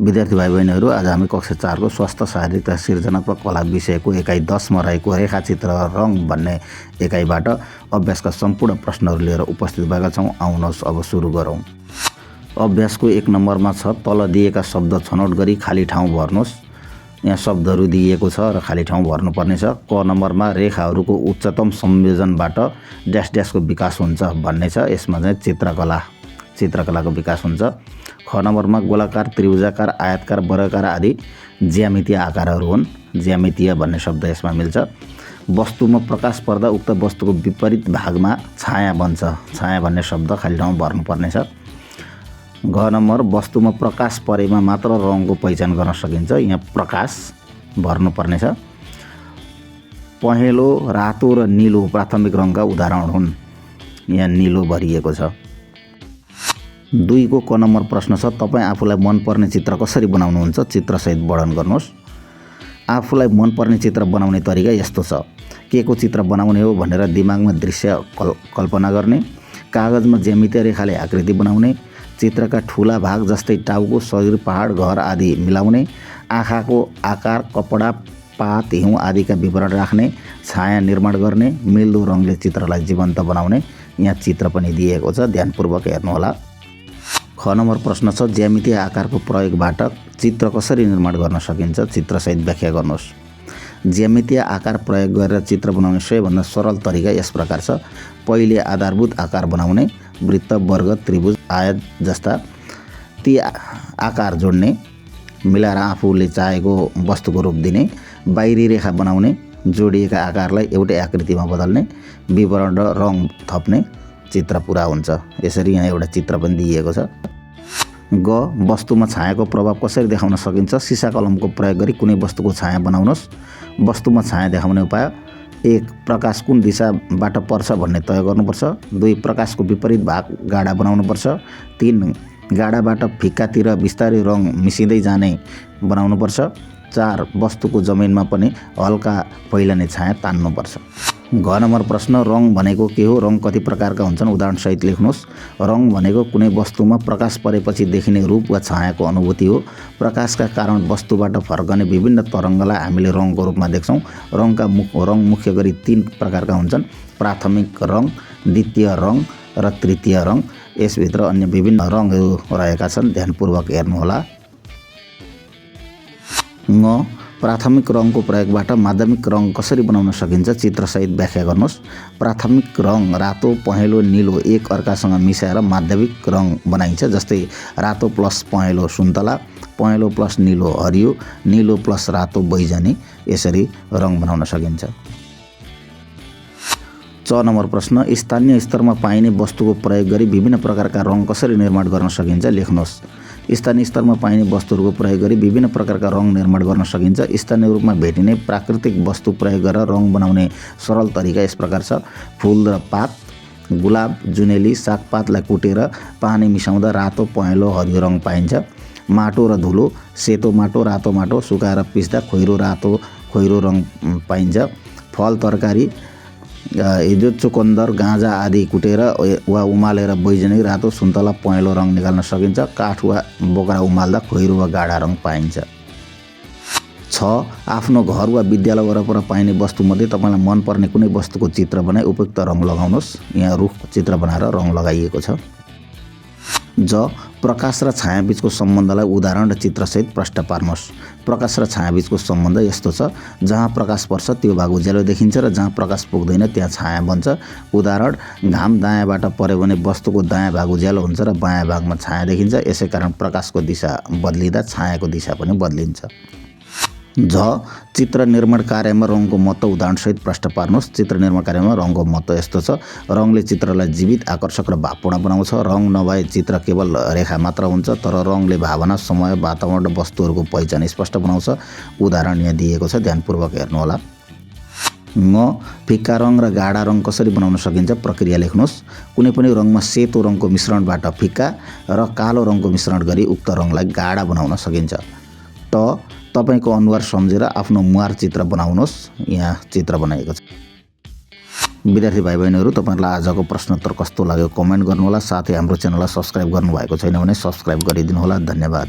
विद्यार्थी भाइ बहिनीहरू, आज हामी कक्षा 4 को स्वास्थ्य शारीरिक तथा सृजनात्मक कला विषयको एकाइ 10 मा रहेको रेखाचित्र रङ भन्ने एकाइबाट अभ्यासका सम्पूर्ण प्रश्नहरू लिएर उपस्थित भएका छौँ। आउनुहोस् अब सुरु गरौँ। अभ्यासको 1 नम्बरमा छ, तल दिएका शब्द छनौट गरी खाली ठाउँ भर्नुहोस्। यहाँ शब्दहरू दिएको छ र खाली ठाउँ भर्नुपर्ने छ। क नम्बरमा रेखाहरूको उच्चतम संयोजनबाट ड्यास ड्यासको विकास हुन्छ भन्ने छ। यसमा चाहिँ चित्रकलाको विकास हुन्छ। ख नम्बरमा गोलाकार, त्रिभुजाकार, आयतकार, वर्गाकार आदि ज्यामितीय आकारहरू हुन्। ज्यामितीय भन्ने शब्द यसमा मिल्छ। वस्तुमा प्रकाश पर्दा उक्त वस्तुको विपरीत भागमा छाया बन्छ। छाया भन्ने शब्द खाली ठाउँ भर्नुपर्ने छ। घ नम्बर, वस्तुमा प्रकाश परेमा मात्र रङको पहिचान गर्न सकिन्छ। यहाँ प्रकाश भर्नुपर्ने छ। पहेँलो, रातो र नीलो प्राथमिक रङका उदाहरण हुन्। यहाँ नीलो भरिएको छ। 2 को क नम्बर प्रश्न छ, तपाईँ आफूलाई मनपर्ने चित्र कसरी बनाउनुहुन्छ? चित्रसहित वर्णन गर्नुहोस्। आफूलाई मनपर्ने चित्र बनाउने तरिका यस्तो छ। के को चित्र बनाउने हो भनेर दिमागमा दृश्य कल्पना गर्ने, कागजमा ज्यामितीय रेखाले आकृति बनाउने, चित्रका ठुला भाग जस्तै टाउको, शरीर, पहाड, घर आदि मिलाउने, आँखाको आकार, कपडा, पात, हिउँ आदिका विवरण राख्ने, छाया निर्माण गर्ने, मिल्दो रङले चित्रलाई जीवन्त बनाउने। यहाँ चित्र पनि दिएको छ, ध्यानपूर्वक हेर्नुहोला। ख नम्बर प्रश्न छ, ज्यामितीय आकारको प्रयोगबाट चित्र कसरी निर्माण गर्न सकिन्छ? चित्रसहित व्याख्या गर्नुहोस्। ज्यामितीय आकार प्रयोग गरेर चित्र बनाउने सबैभन्दा सरल तरिका यस प्रकार छ। पहिले आधारभूत आकार बनाउने, वृत्त, वर्ग, त्रिभुज, आयत जस्ता ती आकार जोड्ने, मिलाएर आफूले चाहेको वस्तुको रूप दिने, बाहिरी रेखा बनाउने, जोडिएका आकारलाई एउटै आकृतिमा बदल्ने, विवरण र रङ थप्ने, चित्र पुरा हुन्छ। यसरी यहाँ एउटा चित्र पनि दिएको छ। ग, वस्तुमा छायाको प्रभाव कसरी देखाउन सकिन्छ? सिसा कलमको प्रयोग गरी कुनै वस्तुको छाया बनाउनुहोस्। वस्तुमा छाया देखाउने उपाय: 1. प्रकाश कुन दिशाबाट पर्छ भन्ने तय गर्नुपर्छ। 2. प्रकाशको विपरीत भाग गाढा बनाउनुपर्छ। 3. गाढाबाट फिक्कातिर बिस्तारै रङ मिसिँदै जाने बनाउनुपर्छ। 4. वस्तुको जमिनमा पनि हल्का फैलने छाया तान्नुपर्छ। घ नम्बर प्रश्न, रङ भनेको के हो? रङ कति प्रकारका हुन्छन्? उदाहरणसहित लेख्नुहोस्। रङ भनेको कुनै वस्तुमा प्रकाश परेपछि देखिने रूप वा छायाको अनुभूति हो। प्रकाशका कारण वस्तुबाट फर्कने विभिन्न तरङ्गलाई हामीले रङको रूपमा देख्छौँ। रङ मुख्य गरी 3 प्रकारका हुन्छन्: प्राथमिक रङ, द्वितीय रङ र तृतीय रङ। यसभित्र अन्य विभिन्न रङहरू रहेका छन्, ध्यानपूर्वक हेर्नुहोला। ङ, प्राथमिक रङको प्रयोगबाट माध्यमिक रङ कसरी बनाउन सकिन्छ? चित्रसहित व्याख्या गर्नुहोस्। प्राथमिक रङ रातो, पहेँलो, नीलो एक अर्कासँग मिसाएर माध्यमिक रङ बनाइन्छ। जस्तै रातो प्लस पहेँलो सुन्तला, पहेँलो प्लस नीलो हरियो, नीलो प्लस रातो बैजनी। यसरी रङ बनाउन सकिन्छ। च नम्बर प्रश्न, स्थानीय स्तरमा पाइने वस्तुको प्रयोग गरी विभिन्न प्रकारका रङ कसरी निर्माण गर्न सकिन्छ? लेख्नुहोस्। स्थानीय स्तरमा पाइने वस्तुहरूको प्रयोग गरी विभिन्न प्रकारका रङ निर्माण गर्न सकिन्छ। स्थानीय रूपमा भेटिने प्राकृतिक वस्तु प्रयोग गरेर रङ बनाउने सरल तरिका यस प्रकार छ। फुल र पात, गुलाब, जुनेली, सागपातलाई कुटेर पानी मिसाउँदा रातो, पहेँलो, हरियो रङ पाइन्छ। माटो र धुलो, सेतो माटो, रातो माटो सुकाएर पिस्दा खैरो, रातो खैरो रङ पाइन्छ। फल, तरकारी, हिजो चुकन्दर, गाँजा आदि कुटेर वा उमालेर बैजनी, रातो, सुन्तला, पहेँलो रङ निकाल्न सकिन्छ। काठ वा बोक्रा उमाल्दा खैरो वा गाढा रङ पाइन्छ। 6. आफ्नो घर वा विद्यालय वरपर पाइने वस्तुमध्ये तपाईँलाई मनपर्ने कुनै वस्तुको चित्र बनाई उपयुक्त रङ लगाउनुहोस्। यहाँ रुख चित्र बनाएर रङ लगाइएको छ। ज, प्रकाश र छायाबीचको सम्बन्धलाई उदाहरण र चित्रसहित प्रष्ट पार्नुहोस्। प्रकाश र छायाबीचको सम्बन्ध यस्तो छ: जहाँ प्रकाश पर्छ त्यो भाग उज्यालो देखिन्छ र जहाँ प्रकाश पुग्दैन त्यहाँ छाया बन्छ। उदाहरण: घाम दायाँबाट पर्यो भने वस्तुको दायाँ भाग उज्यालो हुन्छ र बायाँ भागमा छाया देखिन्छ। यसै कारण प्रकाशको दिशा बदलिँदा छायाको दिशा पनि बदलिन्छ। झ, चित्र निर्माण कार्यमा रङको महत्त्व उदाहरणसहित प्रष्ट पार्नुहोस्। चित्र निर्माण कार्यमा रङको महत्त्व यस्तो छ: रङले चित्रलाई जीवित, आकर्षक र भावपूर्ण बनाउँछ। रङ नभए चित्र केवल रेखा मात्र हुन्छ, तर रङले भावना, समय, वातावरण र वस्तुहरूको पहिचान स्पष्ट बनाउँछ। उदाहरण यहाँ दिएको छ, ध्यानपूर्वक हेर्नुहोला। ङ, फिक्का रङ र गाढा रङ कसरी बनाउन सकिन्छ? प्रक्रिया लेख्नुहोस्। कुनै पनि रङमा सेतो रङको मिश्रणबाट फिक्का र कालो रङको मिश्रण गरी उक्त रङलाई गाढा बनाउन सकिन्छ। त, तपाईँको अनुहार सम्झेर आफ्नो मुहार चित्र बनाउनुहोस्। यहाँ चित्र बनाएको छ। विद्यार्थी भाइ बहिनीहरू, तपाईँहरूलाई आजको प्रश्नोत्तर कस्तो लाग्यो कमेन्ट गर्नुहोला। साथै हाम्रो च्यानललाई सब्स्क्राइब गर्नुभएको छैन भने सब्स्क्राइब गरिदिनुहोला। धन्यवाद।